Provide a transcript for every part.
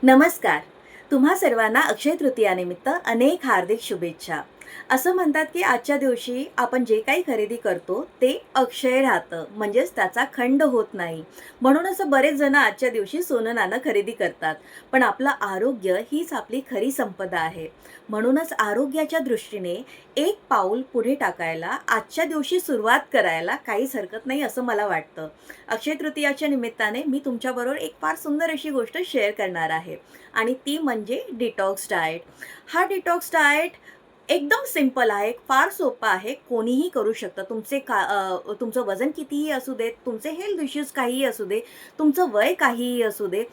नमस्कार. तुम्हा सर्वांना अक्षय तृतीयानिमित्त अनेक हार्दिक शुभेच्छा. असं म्हणतात की आजच्या दिवशी आपण जे काही खरेदी करतो ते अक्षय राहतं, म्हणजेच त्याचा खंड होत नाही. म्हणूनच बरेच जण आजच्या दिवशी सोनं-नाणं खरेदी करतात. पण आपलं आरोग्य हीच आपली खरी संपदा आहे. म्हणूनच आरोग्याच्या दृष्टीने एक पाऊल पुढे टाकायला आजच्या दिवशी सुरुवात करायला काहीच हरकत नाही असं मला वाटतं. अक्षय तृतीयाच्या निमित्ताने मी तुमच्याबरोबर एक फार सुंदर अशी गोष्ट शेअर करणार आहे आणि ती म्हणजे डिटॉक्स डाएट. हा डिटॉक्स डाएट एकदम सिंपल आहे, फार सोपा आहे, कोणीही करू शकतं. तुमचं वजन कितीही असू दे, तुमचे हेल्थ इश्यूज काहीही असू दे, तुमचं वय काहीही असू दे,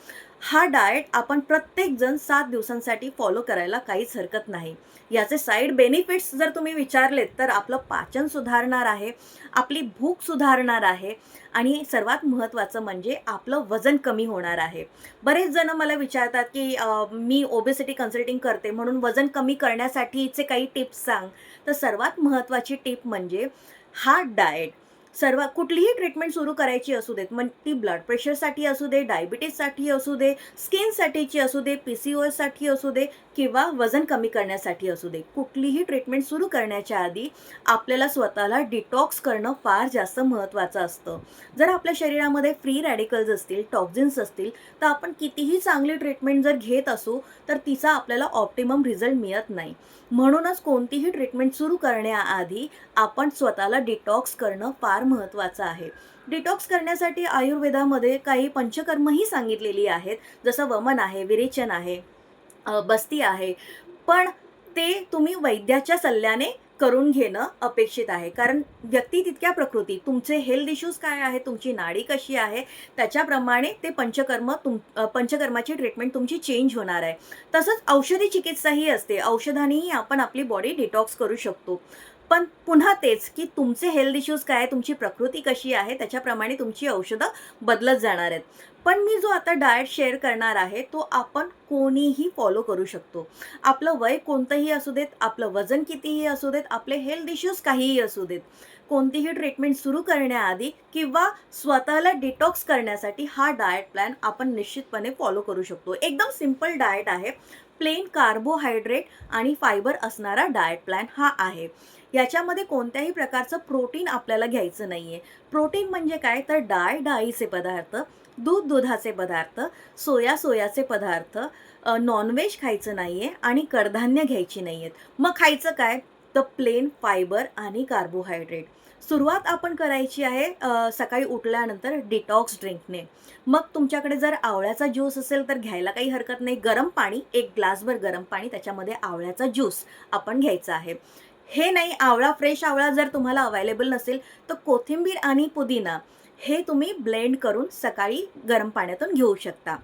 हा डाएट आपण प्रत्येकजण 7 दिवसांसाठी फॉलो करायला काहीच हरकत नाही. याचे साईड बेनिफिट्स जर तुम्ही विचारलेत तर आपलं पाचन सुधारणार आहे, आपली भूक सुधारणार आहे आणि सर्वात महत्त्वाचं म्हणजे आपलं वजन कमी होणार आहे. बरेच जण मला विचारतात की मी ओबेसिटी कन्सल्टिंग करते म्हणून वजन कमी करण्यासाठीचे काही टिप्स सांग. तर सर्वात महत्त्वाची टिप म्हणजे हा डाएट. कुठलीही ट्रीटमेंट सुरू करायची असू देत, मग ती ब्लड प्रेशरसाठी असू दे, डायबिटीजसाठी असू दे, स्किनसाठीची असू दे, PCOSसाठी असू दे किंवा वजन कमी करण्यासाठी असू दे. कुठलीही ट्रीटमेंट सुरू करण्याच्या आधी आपल्याला स्वतःला डिटॉक्स करणं फार जास्त महत्त्वाचं असतं. जर आपल्या शरीरामध्ये फ्री रॅडिकल्स असतील, टॉक्झिन्स असतील, तर आपण कितीही चांगली ट्रीटमेंट जर घेत असू, तर तिचा आपल्याला ऑप्टिमम रिझल्ट मिळत नाही. म्हणूनच कोणतीही ट्रीटमेंट सुरू करण्याआधी आपण स्वतःला डिटॉक्स करणं फार महत्त्वाचं आहे. डिटॉक्स करण्यासाठी आयुर्वेदामध्ये काही पंचकर्मही सांगितलेली आहेत. जसं वमन आहे, विरेचन आहे, बस्ती आहे. पण ते तुम्ही वैद्याच्या सल्ल्याने करून घेणं अपेक्षित आहे. कारण व्यक्ती तितक्या प्रकृती, तुमचे हेल्थ इश्यूज काय आहेत, तुमची नाडी कशी आहे, त्याच्याप्रमाणे ते पंचकर्माची ट्रीटमेंट तुमची चेंज होणार आहे. तसंच औषधी चिकित्साही असते. औषधानेही आपण आपली बॉडी डिटॉक्स करू शकतो. पण पुन्हा तेच, की तुमचे हेल्थ इश्यूज काय आहे, तुमची प्रकृती कशी आहे, त्याच्याप्रमाणे तुमची औषधं बदलत जाणार आहेत. पण मी जो आता डाएट शेअर करणार आहे, तो आपण कोणीही फॉलो करू शकतो. आपलं वय कोणतंही असू देत, आपलं वजन कितीही असू देत, आपले हेल्थ इश्यूज काहीही असू देत. कोणतीही ट्रीटमेंट सुरू करण्याआधी किंवा स्वतःला डिटॉक्स करण्यासाठी हा डाएट प्लॅन आपण निश्चितपणे फॉलो करू शकतो. एकदम सिंपल डाएट आहे. प्लेन कार्बोहायड्रेट आणि फायबर असणारा डाएट प्लॅन हा आहे. याच्यामध्ये कोणत्याही प्रकारचं प्रोटीन आपल्याला घ्यायचं नाहीये. प्रोटीन म्हणजे काय तर डाळीचे पदार्थ, दुधाचे पदार्थ, सोयाचे पदार्थ, नॉनव्हेज खायचं नाहीये आणि कडधान्य घ्यायची नाहीयेत. मग खायचं काय? तर प्लेन फायबर आणि कार्बोहायड्रेट. सुरुवात आपण करायची आहे सकाळी उठल्यानंतर डिटॉक्स ड्रिंकने. मग तुमच्याकडे जर आवळ्याचा ज्यूस असेल तर घ्यायला काही हरकत नाही. गरम पाणी, 1 ग्लासभर गरम पाणी, त्याच्यामध्ये आवळ्याचा ज्यूस आपण घ्यायचा आहे. हे नाही, फ्रेश आवळा जर तुम्हाला अवेलेबल नसेल, तर कोथिंबीर आणि पुदिना हे तुम्ही ब्लेंड करून सकाळी गरम पाण्यातून घेऊ शकता.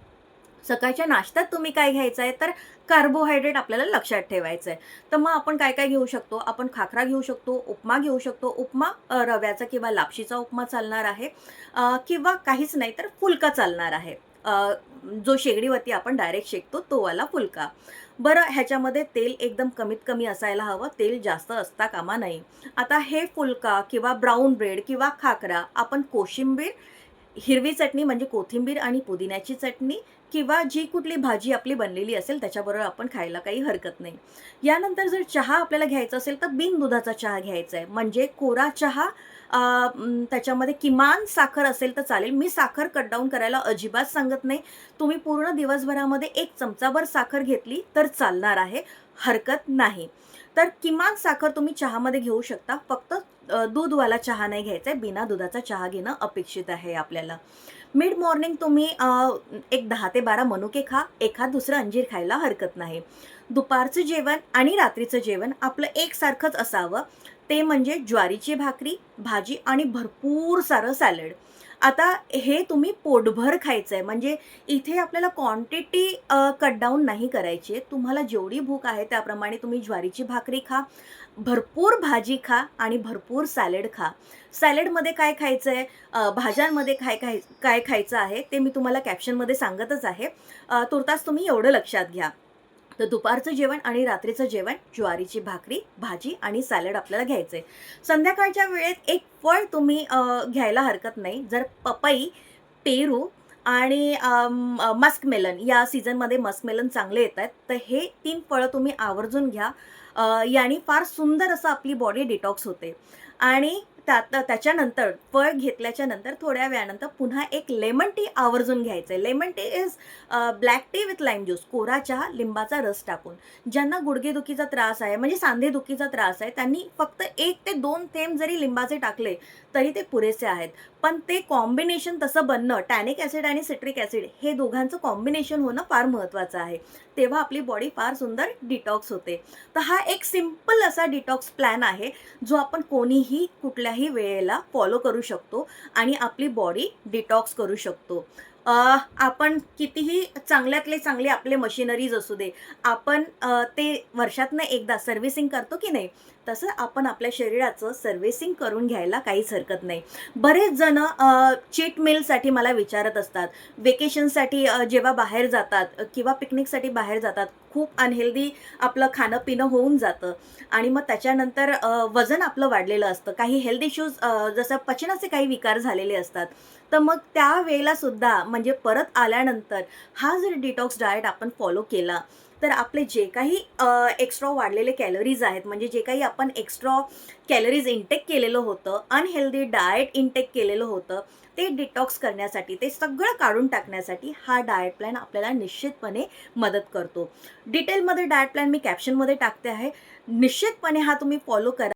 सकाळच्या नाश्त्यात तुम्ही काय घ्यायचं आहे, तर कार्बोहायड्रेट आपल्याला लक्षात ठेवायचं आहे. तर मग आपण काय-काय घेऊ शकतो? आपण खाकरा घेऊ शकतो, उपमा घेऊ शकतो. उपमा रव्याचा किंवा लापशीचा उपमा चालणार आहे किंवा काहीच नाही तर फुलका चालणार आहे. जो शेगडीवरती आपण डायरेक्ट शेकतो तो वाला फुलका. बरं, ह्याच्यामध्ये तेल एकदम कमीत कमी असायला हवं, तेल जास्त असता कामा नये. आता हे फुलका किंवा ब्राउन ब्रेड किंवा खाकरा आपण कोशिंबीर, हिरवी चटणी म्हणजे कोथिंबीर आणि पुदिन्याची चटणी किंवा जी कुठली भाजी आपली बनलेली असेल त्याच्याबरोबर आपण खायला काही हरकत नाही. यानंतर जर चहा आपल्याला घ्यायचा असेल तर बिनदुधाचा चहा घ्यायचा आहे. म्हणजे कोरा चहा, त्याच्यामध्ये किमान साखर असेल तर चालेल. मी साखर कट डाऊन करायला अजिबात सांगत नाही. तुम्ही पूर्ण दिवसभरामध्ये 1 चमचाभर साखर घेतली तर चालणार आहे, हरकत नाही. तर किमान साखर तुम्ही चहामध्ये घेऊ शकता. फक्त दूधवाला चहा नाही घ्यायचा आहे, बिना दुधाचा चहा घेणं अपेक्षित आहे आपल्याला. मिड मॉर्निंग तुम्ही एक 10 ते 12 मनुके खा, एखाद दुसरं अंजीर खायला हरकत नाही. दुपारचं जेवण आणि रात्रीचं जेवण आपलं एकसारखंच असावं. ते म्हणजे ज्वारीची भाकरी, भाजी आणि भरपूर सारं सॅलड. आता हे तुम्ही पोटभर खायचं आहे. म्हणजे इथे आपल्याला क्वांटिटी कट डाऊन नाही करायची आहे. तुम्हाला जेवढी भूक आहे त्याप्रमाणे तुम्ही ज्वारीची भाकरी खा, भरपूर भाजी खा आणि भरपूर सॅलड खा. सॅलडमध्ये काय खायचं आहे, भाज्यांमध्ये काय खायचं आहे ते मी तुम्हाला कॅप्शनमध्ये सांगतच आहे. तूर्तास तुम्ही एवढं लक्षात घ्या. तर दुपारचं जेवण आणि रात्रीचं जेवण ज्वारीची भाकरी, भाजी आणि सॅलड आपल्याला घ्यायचं आहे. संध्याकाळच्या वेळेत एक फळ तुम्ही घ्यायला हरकत नाही. जर पपई, पेरू आणि मस्क मेलन या सीझनमध्ये मस्क मेलन चांगले येत आहेत. तर हे 3 फळं तुम्ही आवर्जून घ्या. याने फार सुंदर असं आपली बॉडी डिटॉक्स होते. आणि त्याच्यानंतर फळ घेतल्याच्या नंतर थोड्या वेळानंतर पुन्हा एक लेमन टी आवर्जून घ्यायचं आहे. Lemon tea is black tea with lime juice, कोरा चहा, लिंबाचा रस टाकून. ज्यांना गुडघेदुखीचा त्रास आहे म्हणजे सांधेदुखीचा त्रास आहे, त्यांनी फक्त 1 ते 2 थेंब जरी लिंबाचे टाकले तरी ते पुरेसे आहेत. पण ते कॉम्बिनेशन तसं बनणं, टॅनिक ॲसिड आणि सिट्रिक ॲसिड हे दोघांचं कॉम्बिनेशन होणं फार महत्त्वाचं आहे. तेव्हा आपली बॉडी फार सुंदर डिटॉक्स होते. तर हा एक सिंपल असा डिटॉक्स प्लॅन आहे, जो आपण कोणीही कुठल्याही वेळेला फॉलो करू शकतो आणि आपली बॉडी डिटॉक्स करू शकतो. आपण कितीही चांगल्यातले चांगले आपले मशिनरीज असू दे, आपण ते वर्षातनं एकदा सर्व्हिसिंग करतो की नाही, तसं आपण आपल्या शरीराचं सर्व्हिसिंग करून घ्यायला काहीच हरकत नाही. बरेच जण चीट मीलसाठी मला विचारत असतात. वेकेशनसाठी जेव्हा बाहेर जातात किंवा पिकनिकसाठी बाहेर जातात, खूप अनहेल्दी आपलं खाणं-पिणं होऊन जातं आणि मग त्याच्यानंतर वजन आपलं वाढलेलं असतं. काही हेल्थ इश्यूज जसं पचनाचे काही विकार झालेले असतात. तर मग त्यावेळेला सुद्धा म्हणजे परत आल्यानंतर हा जर डिटॉक्स डाएट आपण फॉलो केला, तर आपले जे काही एक्स्ट्रा वाढलेले कॅलरीज आहेत, म्हणजे जे काही आपण एक्स्ट्रा कॅलरीज इनटेक केलेलं होतं, अनहेल्दी डाएट इनटेक केलेलं होतं, ते डिटॉक्स करण्यासाठी, ते सगळं काढून टाकण्यासाठी हा डाएट प्लॅन आपल्याला निश्चितपणे मदत करतो. डिटेलमध्ये डाएट प्लॅन मी कॅप्शनमध्ये टाकते आहे. निश्चितपणे हा तुम्ही फॉलो करा.